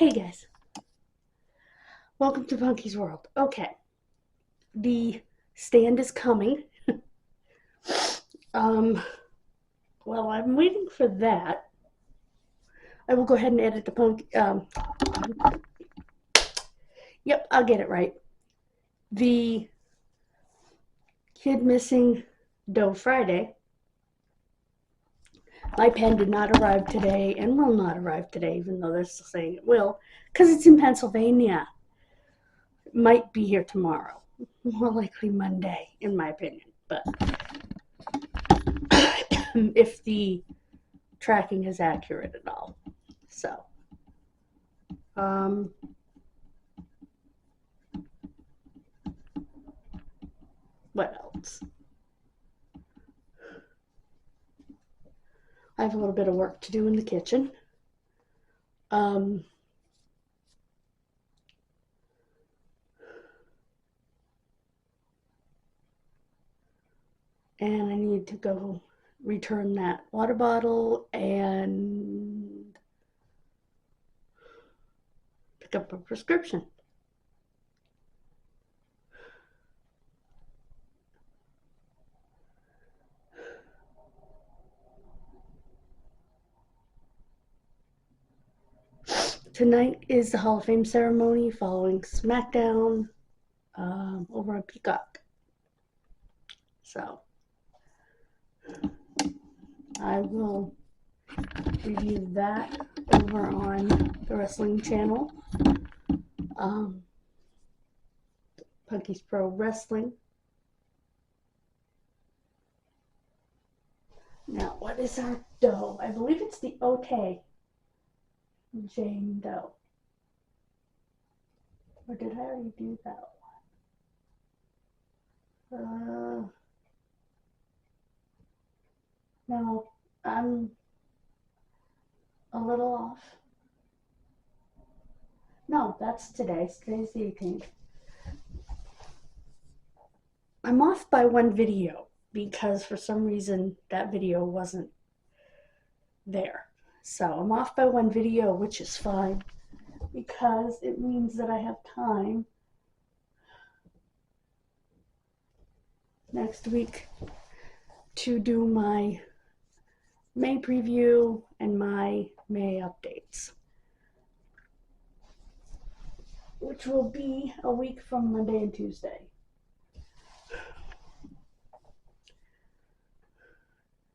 Hey guys, welcome to Punky's World. Okay, the stand is coming. um, well, I'm waiting for that. I will go ahead and edit the Punky. Yep, I'll get it right. The Kid Missing Dough Friday. My pen did not arrive today and will not arrive today, even though they're still saying it will, because it's in Pennsylvania. It might be here tomorrow. More likely Monday, in my opinion. But if the tracking is accurate at all. So, what else? I have a little bit of work to do in the kitchen. And I need to go return that water bottle and pick up a prescription. Tonight is the Hall of Fame ceremony following SmackDown over on Peacock. So I will review that over on the wrestling channel. Punky's Pro Wrestling. Now, what is our dough? I believe it's the Ote Jane dough. Or did I already do that one? No, I'm a little off. No, that's today. Today's the 18th. I'm off by one video because for some reason that video wasn't there. So I'm off by one video, which is fine because it means that I have time next week to do my May preview and my May updates, which will be a week from Monday and Tuesday.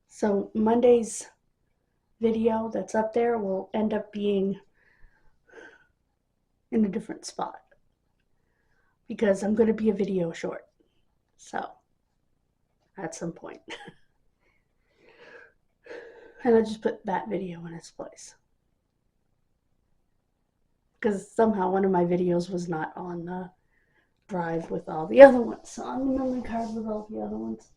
So Monday's video that's up there will end up being in a different spot because I'm going to be a video short. So at some point. And I just put that video in its place. Because somehow one of my videos was not on the drive with all the other ones, on the memory card with all the other ones.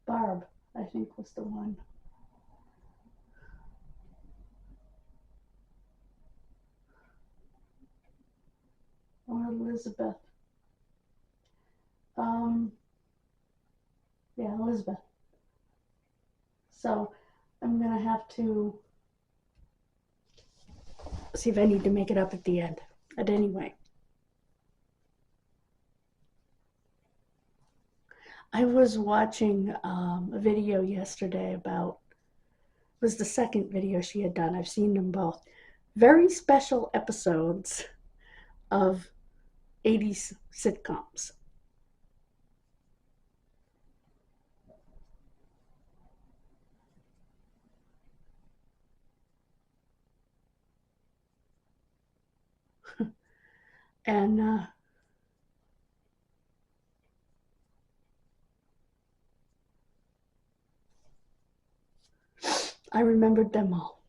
Barb, I think, was the one. Or Elizabeth. Yeah, Elizabeth. So I'm going to have to see if I need to make it up at the end. But anyway, I was watching a video yesterday about, it was the second video she had done. I've seen them both. Very special episodes of 80s sitcoms. And I remembered them all.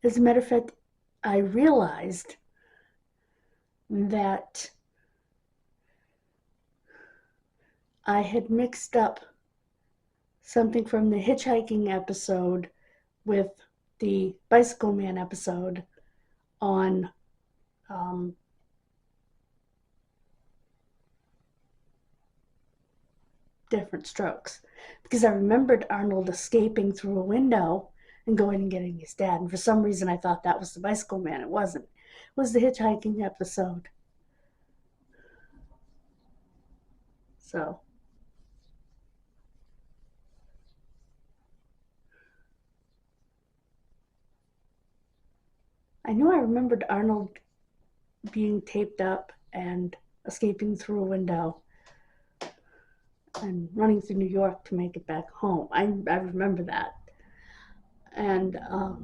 As a matter of fact, I realized that I had mixed up something from the hitchhiking episode with the Bicycle Man episode on um, different strokes, because I remembered Arnold escaping through a window and going and getting his dad. And for some reason, I thought that was the Bicycle Man. It wasn't. It was the hitchhiking episode. So I knew I remembered Arnold being taped up and escaping through a window and running through New York to make it back home. I remember that. And I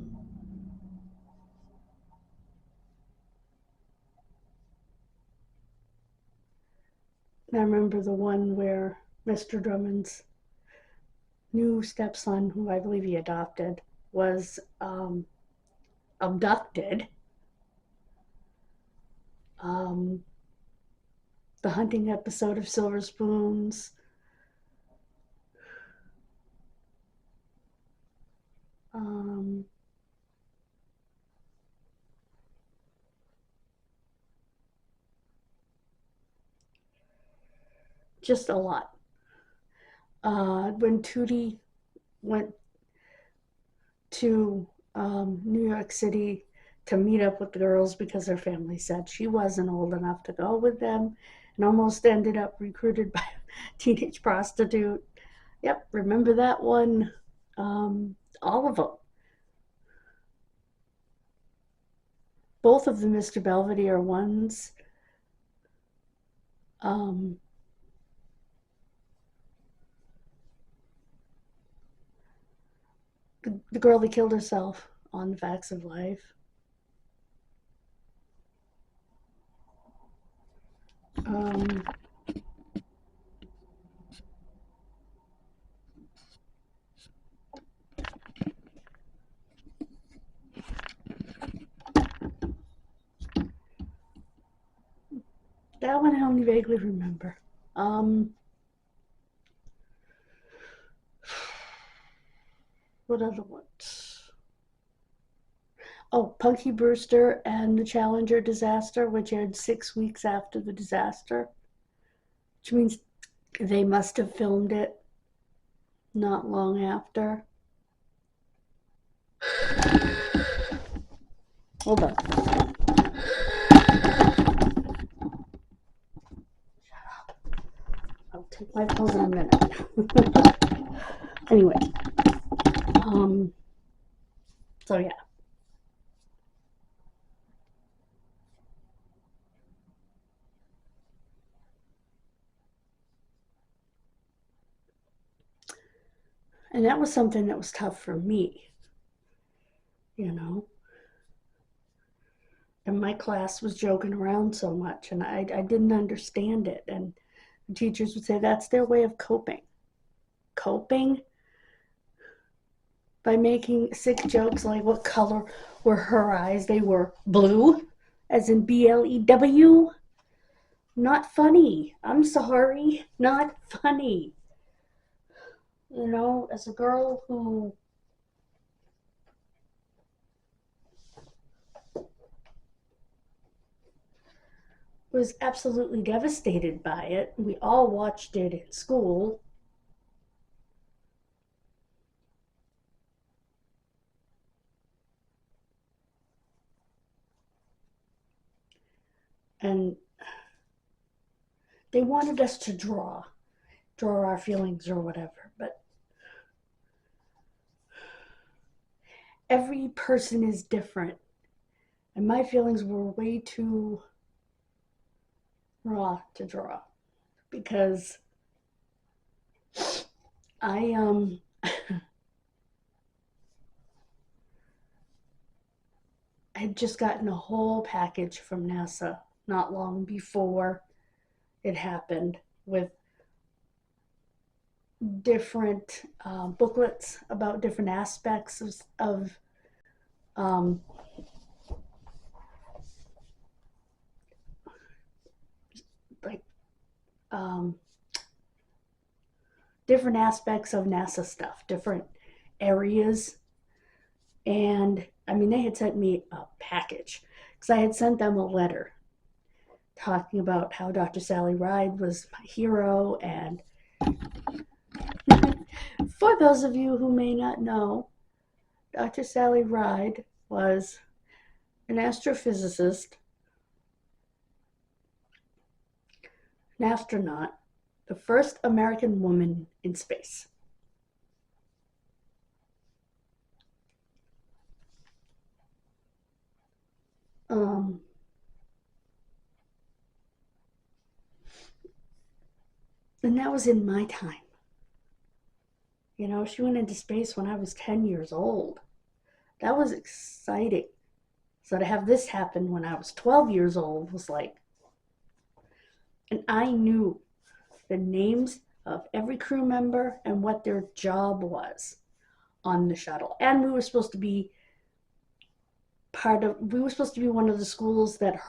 remember the one where Mr. Drummond's new stepson, who I believe he adopted, was abducted. Um, the hunting episode of Silver Spoons. Um, just a lot. When Tootie went to New York City to meet up with the girls because her family said she wasn't old enough to go with them, and almost ended up recruited by a teenage prostitute. Yep, remember that one? All of them. Both of the Mr. Belvedere ones. Um, the girl that killed herself on the Facts of Life. Um, that one I only vaguely remember. What other ones? Oh, Punky Brewster and the Challenger disaster, which aired 6 weeks after the disaster, which means they must have filmed it not long after. Hold on. I'll take my pills in a minute. Anyway, so yeah. And that was something that was tough for me, you know. And my class was joking around so much, and I didn't understand it. And the teachers would say that's their way of coping. Coping? By making sick jokes like what color were her eyes? They were blue, as in BLEW. Not funny. I'm sorry. Not funny. You know, as a girl who was absolutely devastated by it, we all watched it in school. And they wanted us to draw our feelings or whatever. But every person is different. And my feelings were way too raw to draw because I had just gotten a whole package from NASA not long before it happened with different booklets about different aspects of um, like um, different aspects of NASA stuff, different areas. And I mean, they had sent me a package because I had sent them a letter talking about how Dr. Sally Ride was my hero. And for those of you who may not know, Dr. Sally Ride was an astrophysicist, an astronaut, the first American woman in space. And that was in my time. You know, she went into space when I was 10 years old. That was exciting. So to have this happen when I was 12 years old was like, and I knew the names of every crew member and what their job was on the shuttle. And we were supposed to be one of the schools that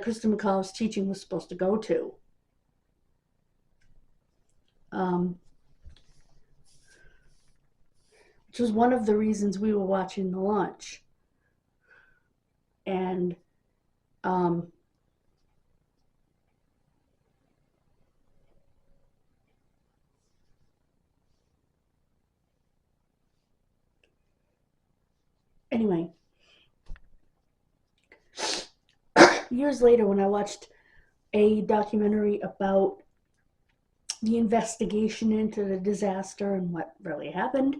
Kristen McCullough's teaching was supposed to go to. Which was one of the reasons we were watching the launch. And anyway, years later, when I watched a documentary about the investigation into the disaster and what really happened,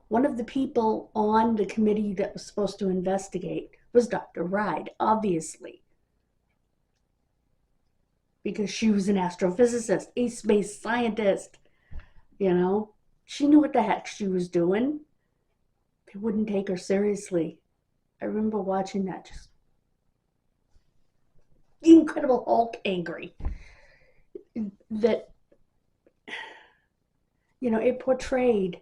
one of the people on the committee that was supposed to investigate was Dr. Ride, obviously, because she was an astrophysicist, a space scientist. You know, she knew what the heck she was doing. They wouldn't take her seriously. I remember watching that, just the Incredible Hulk angry. That, you know, it portrayed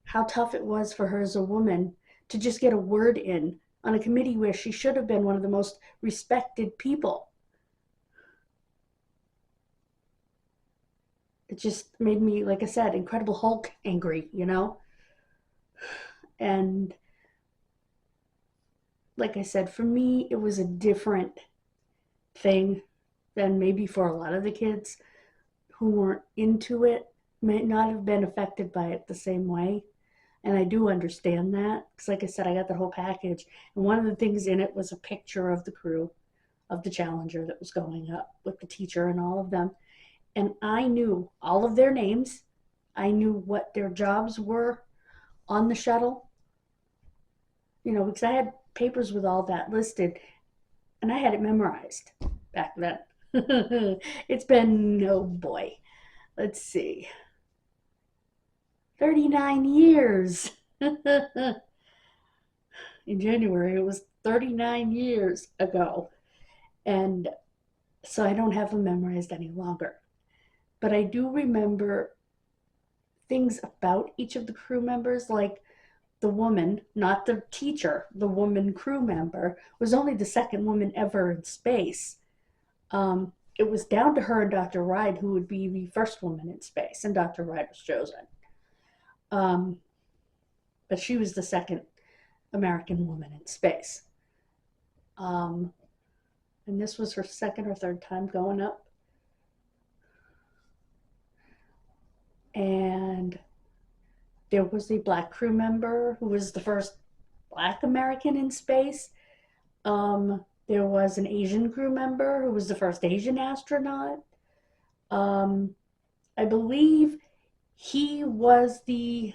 how tough it was for her as a woman to just get a word in on a committee where she should have been one of the most respected people. It just made me, like I said, Incredible Hulk angry, you know? And like I said, for me, it was a different thing than maybe for a lot of the kids who weren't into it, may not have been affected by it the same way. And I do understand that, because like I said, I got the whole package. And one of the things in it was a picture of the crew of the Challenger that was going up with the teacher and all of them. And I knew all of their names. I knew what their jobs were on the shuttle. You know, because I had papers with all that listed, and I had it memorized back then. It's been, oh boy, let's see, 39 years. In January, it was 39 years ago. And so I don't have them memorized any longer. But I do remember things about each of the crew members, like the woman, not the teacher, the woman crew member, was only the second woman ever in space. It was down to her and Dr. Ride who would be the first woman in space, and Dr. Ride was chosen. But she was the second American woman in space. And this was her second or third time going up. And there was a Black crew member who was the first Black American in space. There was an Asian crew member who was the first Asian astronaut. I believe he was the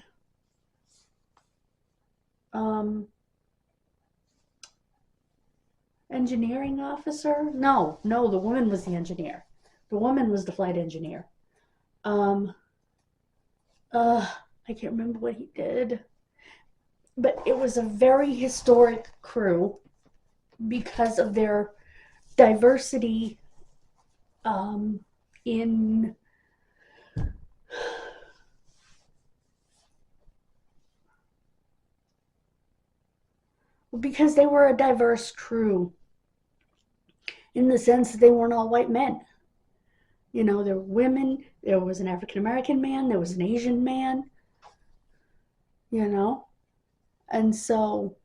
engineering officer. No, the woman was the engineer. The woman was the flight engineer. I can't remember what he did. But it was a very historic crew because of their diversity in because they were a diverse crew. in the sense that they weren't all white men. You know, there were women, there was an African American man, there was an Asian man, you know, and so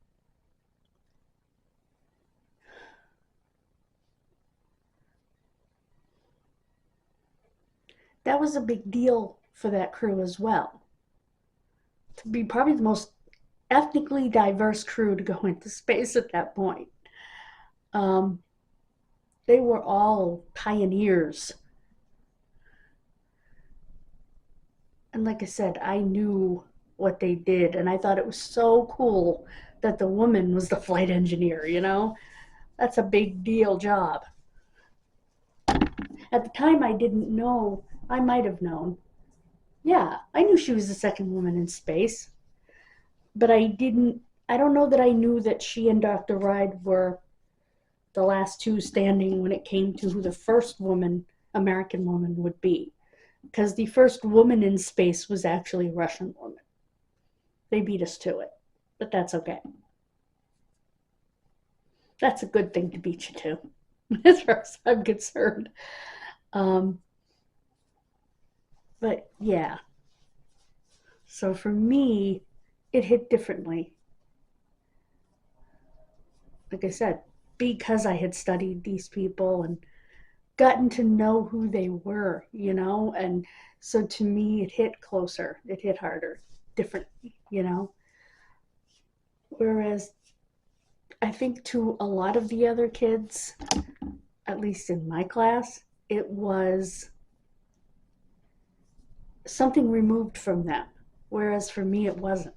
that was a big deal for that crew as well. To be probably the most ethnically diverse crew to go into space at that point. Um, they were all pioneers. And like I said, I knew what they did, and I thought it was so cool that the woman was the flight engineer, you know? That's a big deal job. At the time, I didn't know. I might have known. Yeah, I knew she was the second woman in space, but I don't know that I knew that she and Dr. Ride were the last two standing when it came to who the first American woman would be. Because the first woman in space was actually a Russian woman. They beat us to it, but that's okay. That's a good thing to beat you to, as far as I'm concerned. Um, but yeah, so for me, it hit differently. Like I said, because I had studied these people and gotten to know who they were, you know, and so to me, it hit closer, it hit harder, differently, you know. Whereas I think to a lot of the other kids, at least in my class, it was something removed from them. Whereas for me, it wasn't,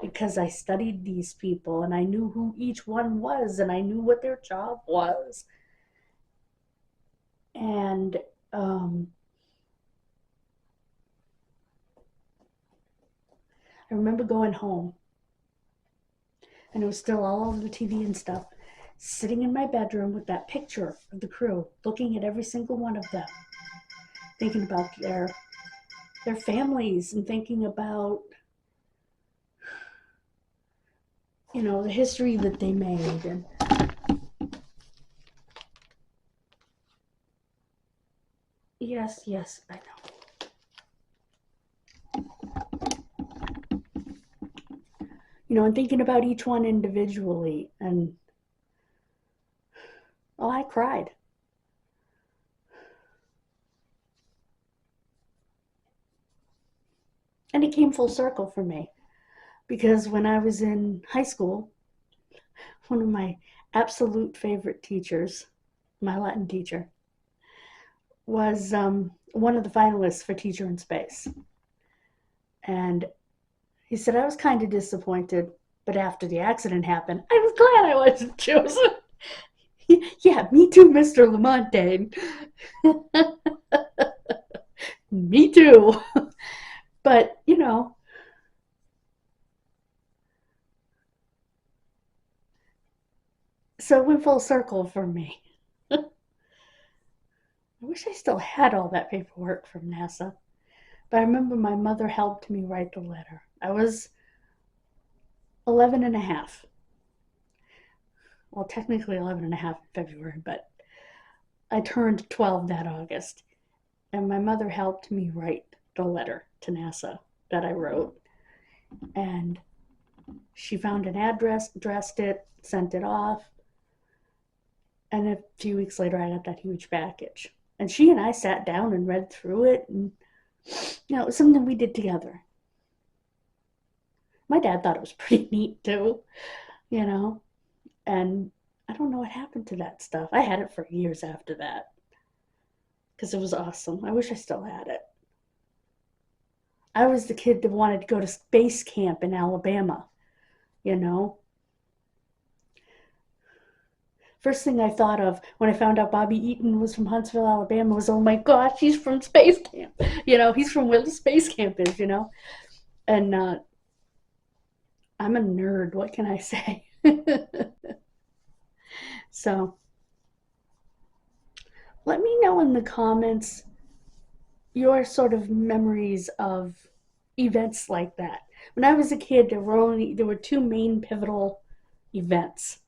because I studied these people and I knew who each one was and I knew what their job was. And I remember going home, and it was still all over the TV and stuff, sitting in my bedroom with that picture of the crew, looking at every single one of them, thinking about their families and thinking about, you know, the history that they made. And yes, I know. You know, and thinking about each one individually, and oh, I cried. And it came full circle for me, because when I was in high school, one of my absolute favorite teachers, my Latin teacher, was one of the finalists for Teacher in Space. And he said, I was kind of disappointed, but after the accident happened, I was glad I wasn't chosen. Yeah, me too, Mr. Lamontagne. Me too. But, you know, so it went full circle for me. I wish I still had all that paperwork from NASA. But I remember my mother helped me write the letter. I was 11 and a half. Well, technically 11 and a half in February, but I turned 12 that August. And my mother helped me write the letter to NASA that I wrote. And she found an address, addressed it, sent it off. And a few weeks later, I got that huge package. And she and I sat down and read through it. And, you know, it was something we did together. My dad thought it was pretty neat, too, you know. And I don't know what happened to that stuff. I had it for years after that, because it was awesome. I wish I still had it. I was the kid that wanted to go to space camp in Alabama, you know. First thing I thought of when I found out Bobby Eaton was from Huntsville, Alabama, was, oh my gosh, he's from space camp. You know, he's from where the space camp is, you know. And I'm a nerd. What can I say? So let me know in the comments your sort of memories of events like that. When I was a kid, there were two main pivotal events.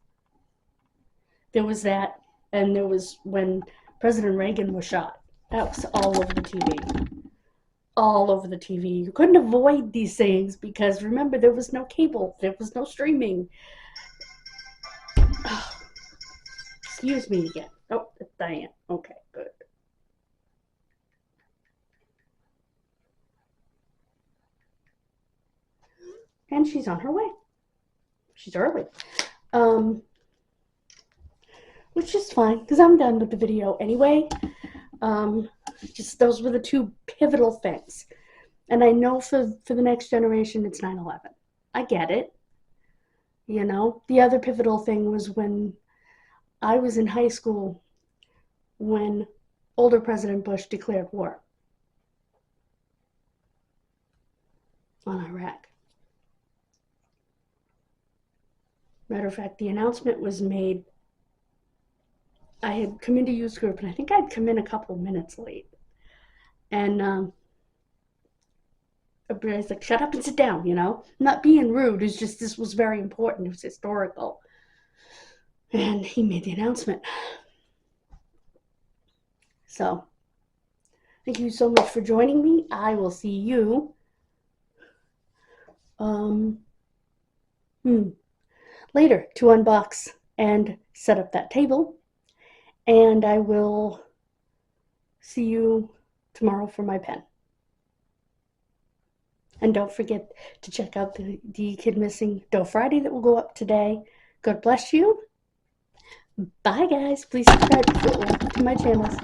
There was that And there was when President Reagan was shot. That was all over the TV. All over the TV. You couldn't avoid these things because remember, there was no cable, there was no streaming. Oh, excuse me again. Oh, it's Diane. Okay, good. And she's on her way. She's early. Which is fine because I'm done with the video anyway. Just those were the two pivotal things. And I know for the next generation it's 9/11. I get it. You know, the other pivotal thing was when I was in high school when older President Bush declared war on Iraq. Matter of fact, the announcement was made. I had come into youth group, and I think I'd come in a couple minutes late. And everybody's like, shut up and sit down, you know? Not being rude, it's just this was very important. It was historical. And he made the announcement. So, thank you so much for joining me. I will see you later to unbox and set up that table. And I will see you tomorrow for my pen. And don't forget to check out the Kid Missing Dough Friday that will go up today. God bless you. Bye, guys. Please subscribe to my channels.